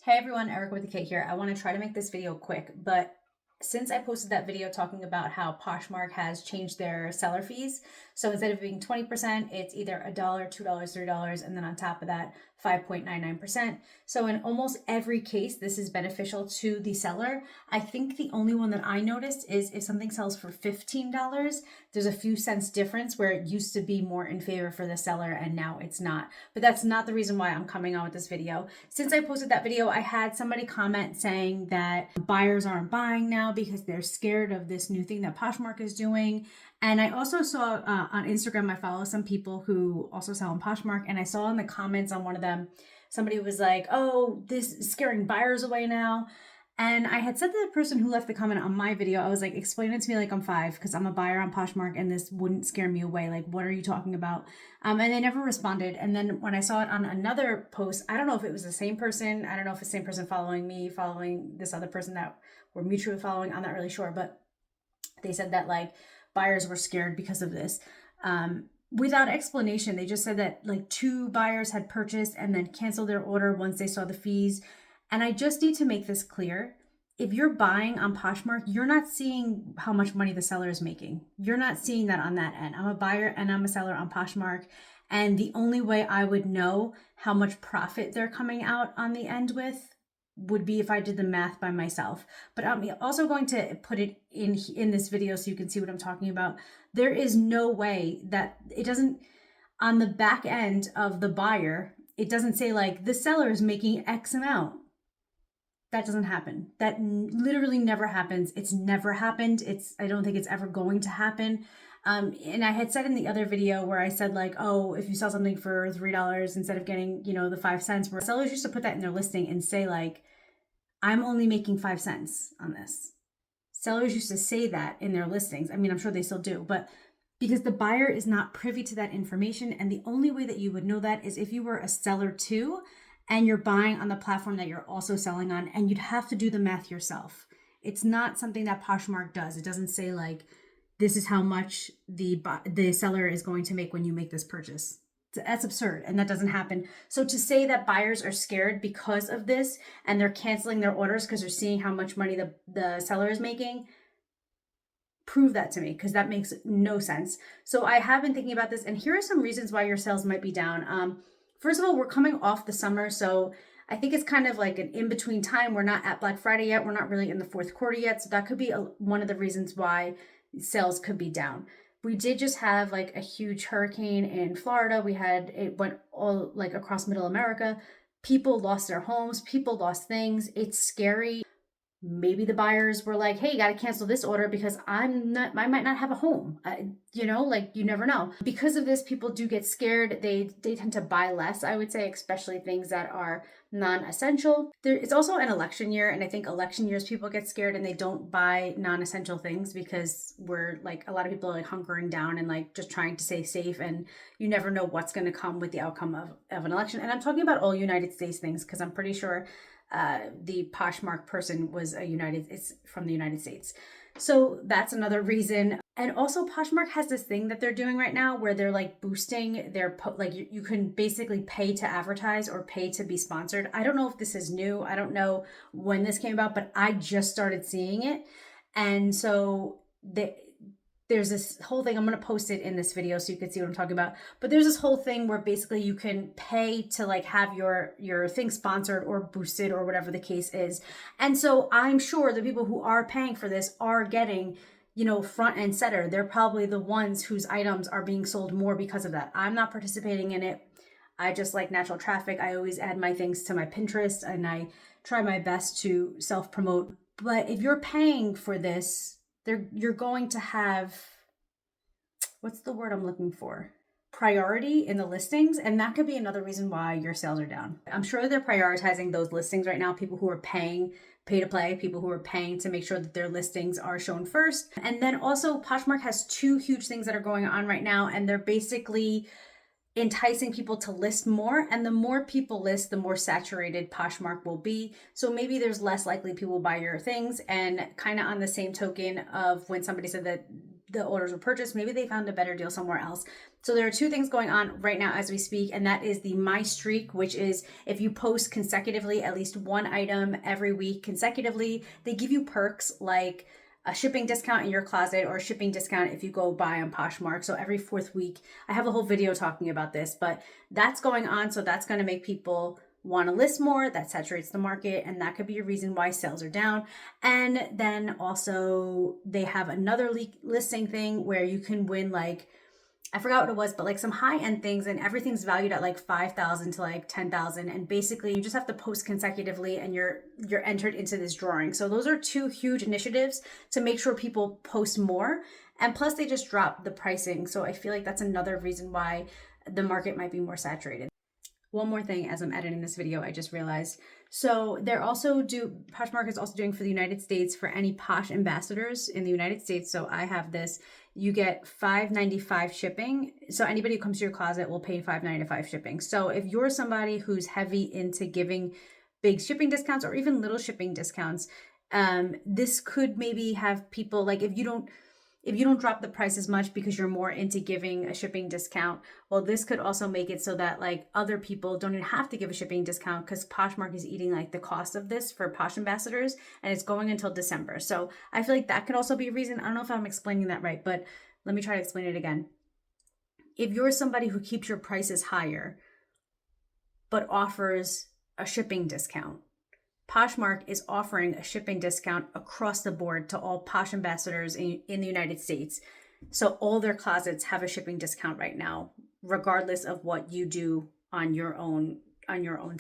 Hey everyone, Erica with the K here. I want to try to make this video quick, but since I posted that video talking about how Poshmark has changed their seller fees, so instead of being 20%, it's either $1, $2, $3, and then on top of that, 5.99%. So in almost every case, this is beneficial to the seller. I think the only one that I noticed is if something sells for $15, there's a few cents difference where it used to be more in favor for the seller and now it's not. But that's not the reason why I'm coming on with this video. Since I posted that video, I had somebody comment saying that buyers aren't buying now because they're scared of this new thing that Poshmark is doing. And I also saw on Instagram, I follow some people who also sell on Poshmark, and I saw in the comments on one of them, somebody was like, oh, this is scaring buyers away now. And I had said to the person who left the comment on my video, I was like, explain it to me like I'm 5, because I'm a buyer on Poshmark and this wouldn't scare me away. Like, what are you talking about? And they never responded. And then when I saw it on another post, I don't know if it was the same person. I don't know if it's the same person following me, following this other person that we're mutually following. I'm not really sure. But they said that like buyers were scared because of this. Without explanation, they just said that like 2 buyers had purchased and then canceled their order once they saw the fees. And I just need to make this clear. If you're buying on Poshmark, you're not seeing how much money the seller is making. You're not seeing that on that end. I'm a buyer and I'm a seller on Poshmark. And the only way I would know how much profit they're coming out on the end with would be if I did the math by myself. But I'm also going to put it in this video so you can see what I'm talking about. There is no way that it doesn't, on the back end of the buyer, it doesn't say like the seller is making X amount. That doesn't happen. That literally never happens. It's never happened. I don't think it's ever going to happen. And I had said in the other video where I said like, oh, if you sell something for $3 instead of getting, the 5 cents, where sellers used to put that in their listing and say like, I'm only making 5 cents on this. Sellers used to say that in their listings. I mean, I'm sure they still do, but because the buyer is not privy to that information. And the only way that you would know that is if you were a seller too, and you're buying on the platform that you're also selling on, and you'd have to do the math yourself. It's not something that Poshmark does. It doesn't say like, this is how much the seller is going to make when you make this purchase. That's absurd, and that doesn't happen. So to say that buyers are scared because of this and they're canceling their orders because they're seeing how much money the seller is making, prove that to me, because that makes no sense. So I have been thinking about this, and here are some reasons why your sales might be down. First of all, we're coming off the summer, so I think it's kind of like an in-between time. We're not at Black Friday yet. We're not really in the fourth quarter yet. So that could be one of the reasons why sales could be down. We did just have like a huge hurricane in Florida. It went all like across middle America. People lost their homes. People lost things. It's scary. Maybe the buyers were like, hey, you got to cancel this order because I might not have a home. Like you never know. Because of this, people do get scared. They tend to buy less, I would say, especially things that are non-essential. It's also an election year. And I think election years, people get scared and they don't buy non-essential things because we're like, a lot of people are like hunkering down and like just trying to stay safe. And you never know what's going to come with the outcome of an election. And I'm talking about all United States things because I'm pretty sure the Poshmark person was it's from the United States. So that's another reason. And also Poshmark has this thing that they're doing right now where they're like boosting their, like you can basically pay to advertise or pay to be sponsored. I don't know if this is new. I don't know when this came about, but I just started seeing it. And so there's this whole thing. I'm going to post it in this video so you can see what I'm talking about. But there's this whole thing where basically you can pay to like have your thing sponsored or boosted or whatever the case is. And so I'm sure the people who are paying for this are getting, front and center. They're probably the ones whose items are being sold more because of that. I'm not participating in it. I just like natural traffic. I always add my things to my Pinterest and I try my best to self-promote. But if you're paying for this, you're going to have, what's the word I'm looking for? Priority in the listings. And that could be another reason why your sales are down. I'm sure they're prioritizing those listings right now. People who are pay to play, people who are paying to make sure that their listings are shown first. And then also Poshmark has 2 huge things that are going on right now. And they're basically enticing people to list more, and the more people list, the more saturated Poshmark will be. So maybe there's less likely people buy your things. And kind of on the same token of when somebody said that the orders were purchased. Maybe they found a better deal somewhere else. So there are two things going on right now as we speak, and that is the My Streak, which is if you post consecutively at least one item every week consecutively, they give you perks like a shipping discount in your closet or a shipping discount if you go buy on Poshmark. So every fourth week, I have a whole video talking about this, but that's going on. So that's going to make people want to list more. That saturates the market, and that could be a reason why sales are down. And then also they have another listing thing where you can win, like, I forgot what it was, but like some high-end things, and everything's valued at like 5,000 to like 10,000. And basically you just have to post consecutively and you're entered into this drawing. So those are two huge initiatives to make sure people post more. And plus they just dropped the pricing. So I feel like that's another reason why the market might be more saturated. One more thing as I'm editing this video, I just realized. So Poshmark is also doing for the United States for any Posh ambassadors in the United States. So I have this, you get $5.95 shipping. So anybody who comes to your closet will pay $5.95 shipping. So if you're somebody who's heavy into giving big shipping discounts or even little shipping discounts, this could maybe have people, like, if you don't drop the price as much because you're more into giving a shipping discount, well, this could also make it so that like other people don't even have to give a shipping discount, because Poshmark is eating like the cost of this for Posh ambassadors, and it's going until December. So I feel like that could also be a reason. I don't know if I'm explaining that right, but let me try to explain it again. If you're somebody who keeps your prices higher, but offers a shipping discount, Poshmark is offering a shipping discount across the board to all Posh ambassadors in the United States. So all their closets have a shipping discount right now, regardless of what you do on your own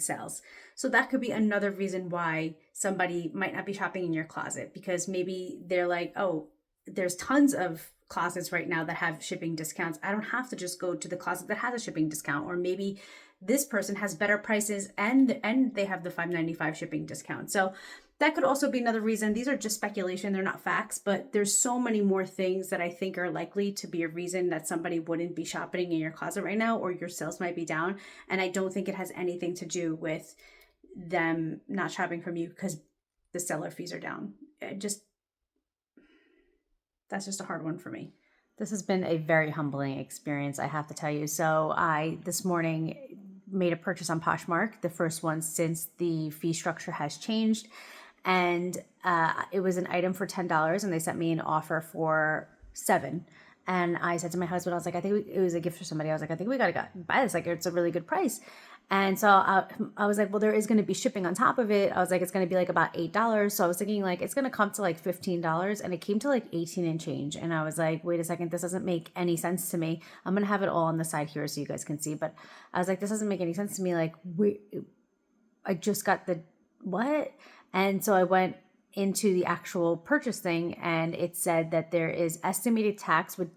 sales. So that could be another reason why somebody might not be shopping in your closet, because maybe they're like, oh, there's tons of closets right now that have shipping discounts. I don't have to just go to the closet that has a shipping discount. Or maybe this person has better prices and they have the $5.95 shipping discount. So that could also be another reason. These are just speculation, they're not facts, but there's so many more things that I think are likely to be a reason that somebody wouldn't be shopping in your closet right now, or your sales might be down. And I don't think it has anything to do with them not shopping from you because the seller fees are down. That's just a hard one for me. This has been a very humbling experience, I have to tell you. So I, this morning, made a purchase on Poshmark, the first one since the fee structure has changed. And it was an item for $10, and they sent me an offer for $7. And I said to my husband, I was like, I think it was a gift for somebody. I was like, I think we got to buy this. Like, it's a really good price. And so I was like, well, there is going to be shipping on top of it. I was like, it's going to be like about $8. So I was thinking like, it's going to come to like $15, and it came to like 18 and change. And I was like, wait a second, this doesn't make any sense to me. I'm going to have it all on the side here so you guys can see. But I was like, this doesn't make any sense to me. Like, I just got the, what? And so I went into the actual purchase thing, and it said that there is estimated tax, which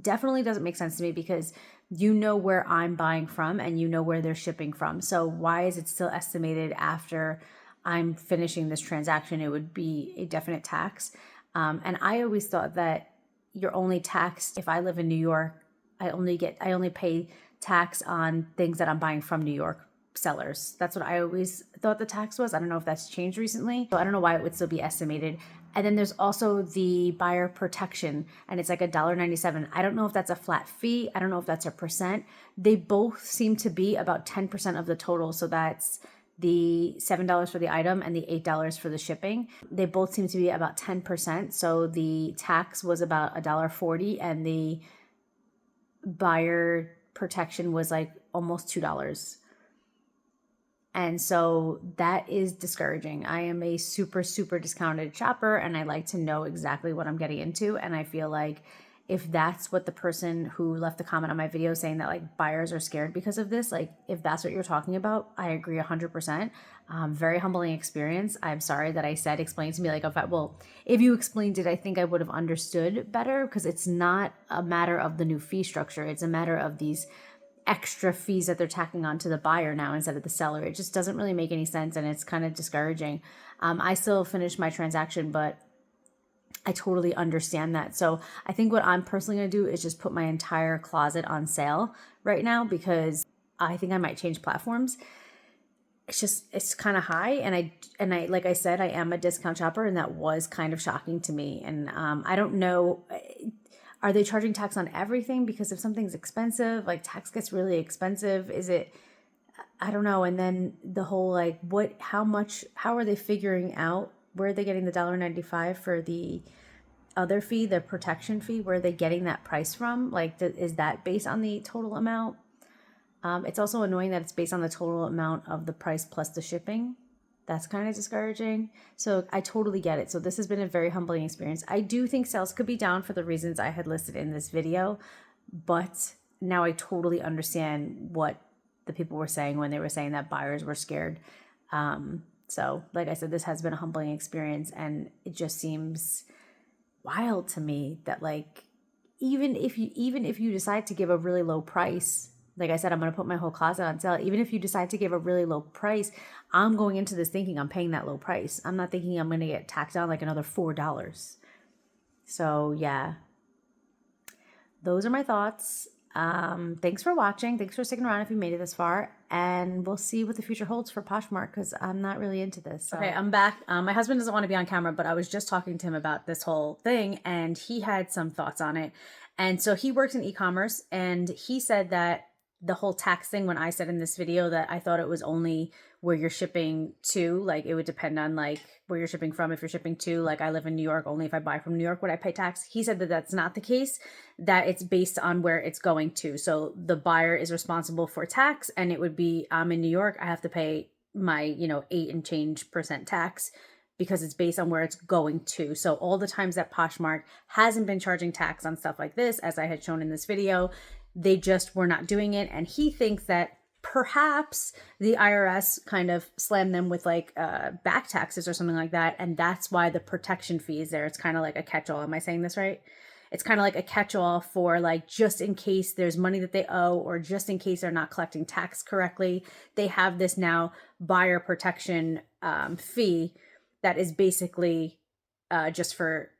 definitely doesn't make sense to me, because you know where I'm buying from and you know where they're shipping from. So why is it still estimated after I'm finishing this transaction? It would be a definite tax. And I always thought that you're only taxed if I live in New York. I only pay tax on things that I'm buying from New York sellers. That's what I always thought the tax was. I don't know if that's changed recently. So I don't know why it would still be estimated. And then there's also the buyer protection, and it's like $1.97. I don't know if that's a flat fee. I don't know if that's a percent. They both seem to be about 10% of the total. So that's the $7 for the item and the $8 for the shipping. They both seem to be about 10%. So the tax was about $1.40, and the buyer protection was like almost $2. And so that is discouraging. I am a super, super discounted shopper, and I like to know exactly what I'm getting into. And I feel like if that's what the person who left the comment on my video saying that like buyers are scared because of this, like if that's what you're talking about, I agree 100%. Very humbling experience. I'm sorry that I said, explain to me, like, if you explained it, I think I would have understood better, because it's not a matter of the new fee structure. It's a matter of these extra fees that they're tacking on to the buyer now instead of the seller. It just doesn't really make any sense, and it's kind of discouraging. I still finished my transaction, but I totally understand that. So I think what I'm personally going to do is just put my entire closet on sale right now, because I think I might change platforms. It's kind of high. And I, like I said, I am a discount shopper, and that was kind of shocking to me. And I don't know. Are they charging tax on everything? Because if something's expensive, like tax gets really expensive. Is it, I don't know. And then the whole like, how are they figuring out, where are they getting the $1.95 for the other fee, the protection fee? Where are they getting that price from? Like, is that based on the total amount? It's also annoying that it's based on the total amount of the price plus the shipping. That's kind of discouraging. So I totally get it. So this has been a very humbling experience. I do think sales could be down for the reasons I had listed in this video, but now I totally understand what the people were saying when they were saying that buyers were scared. So like I said, this has been a humbling experience, and it just seems wild to me that like, even if you decide to give a really low price, like I said, I'm going to put my whole closet on sale. Even if you decide to give a really low price, I'm going into this thinking I'm paying that low price. I'm not thinking I'm going to get tacked on like another $4. So yeah, those are my thoughts. Thanks for watching. Thanks for sticking around if you made it this far. And we'll see what the future holds for Poshmark, because I'm not really into this. So. Okay, I'm back. My husband doesn't want to be on camera, but I was just talking to him about this whole thing, and he had some thoughts on it. And so he works in e-commerce, and he said that the whole tax thing, when I said in this video that I thought it was only where you're shipping to, like it would depend on like where you're shipping from. If you're shipping to, like I live in New York, only if I buy from New York would I pay tax. He said that that's not the case, that it's based on where it's going to. So the buyer is responsible for tax, and it would be, I'm in New York, I have to pay my, 8 and change percent tax, because it's based on where it's going to. So all the times that Poshmark hasn't been charging tax on stuff like this, as I had shown in this video, they just were not doing it. And he thinks that perhaps the IRS kind of slammed them with like back taxes or something like that. And that's why the protection fee is there. It's kind of like a catch-all. Am I saying this right? It's kind of like a catch-all for like, just in case there's money that they owe, or just in case they're not collecting tax correctly, they have this now buyer protection fee that is basically just for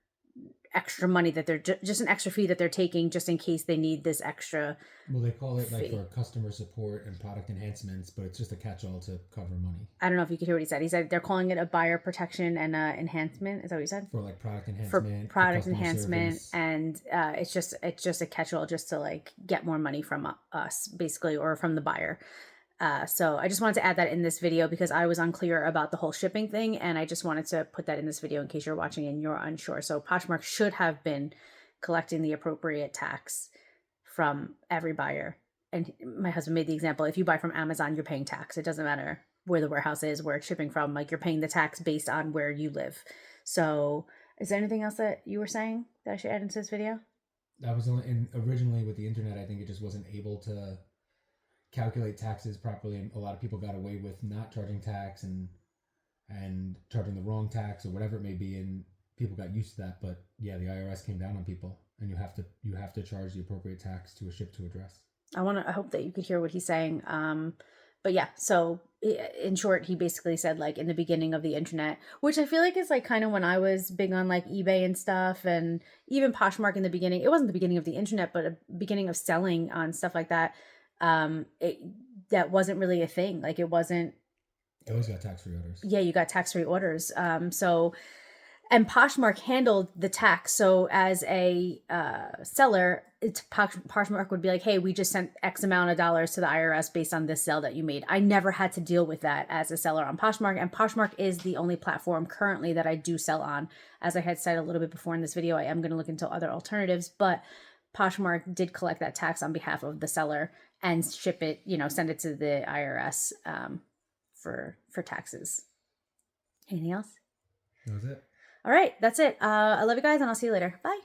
extra money, that they're just an extra fee that they're taking just in case they need this extra. Well, they call it like for customer support and product enhancements, but it's just a catch-all to cover money. I don't know if you could hear what he said. He said they're calling it a buyer protection and enhancement. Is that what you said? For like product enhancement. For product enhancement, service. And it's just a catch-all just to like get more money from us, basically, or from the buyer. So I just wanted to add that in this video because I was unclear about the whole shipping thing, and I just wanted to put that in this video in case you're watching and you're unsure. So Poshmark should have been collecting the appropriate tax from every buyer. And my husband made the example, if you buy from Amazon, you're paying tax. It doesn't matter where the warehouse is, where it's shipping from, like you're paying the tax based on where you live. So is there anything else that you were saying that I should add into this video? That was originally with the internet, I think it just wasn't able to calculate taxes properly, and a lot of people got away with not charging tax and charging the wrong tax or whatever it may be, and people got used to that. But yeah, the IRS came down on people, and you have to charge the appropriate tax to a ship to address. I hope that you could hear what he's saying. But yeah, so in short, he basically said like in the beginning of the internet, which I feel like is like kind of when I was big on like eBay and stuff, and even Poshmark in the beginning. It wasn't the beginning of the internet, but a beginning of selling on stuff like that. That wasn't really a thing. Like it wasn't. You always got tax-free orders. Yeah, you got tax-free orders. And Poshmark handled the tax. So as a seller, Poshmark would be like, hey, we just sent X amount of dollars to the IRS based on this sale that you made. I never had to deal with that as a seller on Poshmark. And Poshmark is the only platform currently that I do sell on. As I had said a little bit before in this video, I am going to look into other alternatives, but Poshmark did collect that tax on behalf of the seller and ship it, send it to the IRS for taxes. Anything else? That was it. All right, that's it. I love you guys, and I'll see you later. Bye.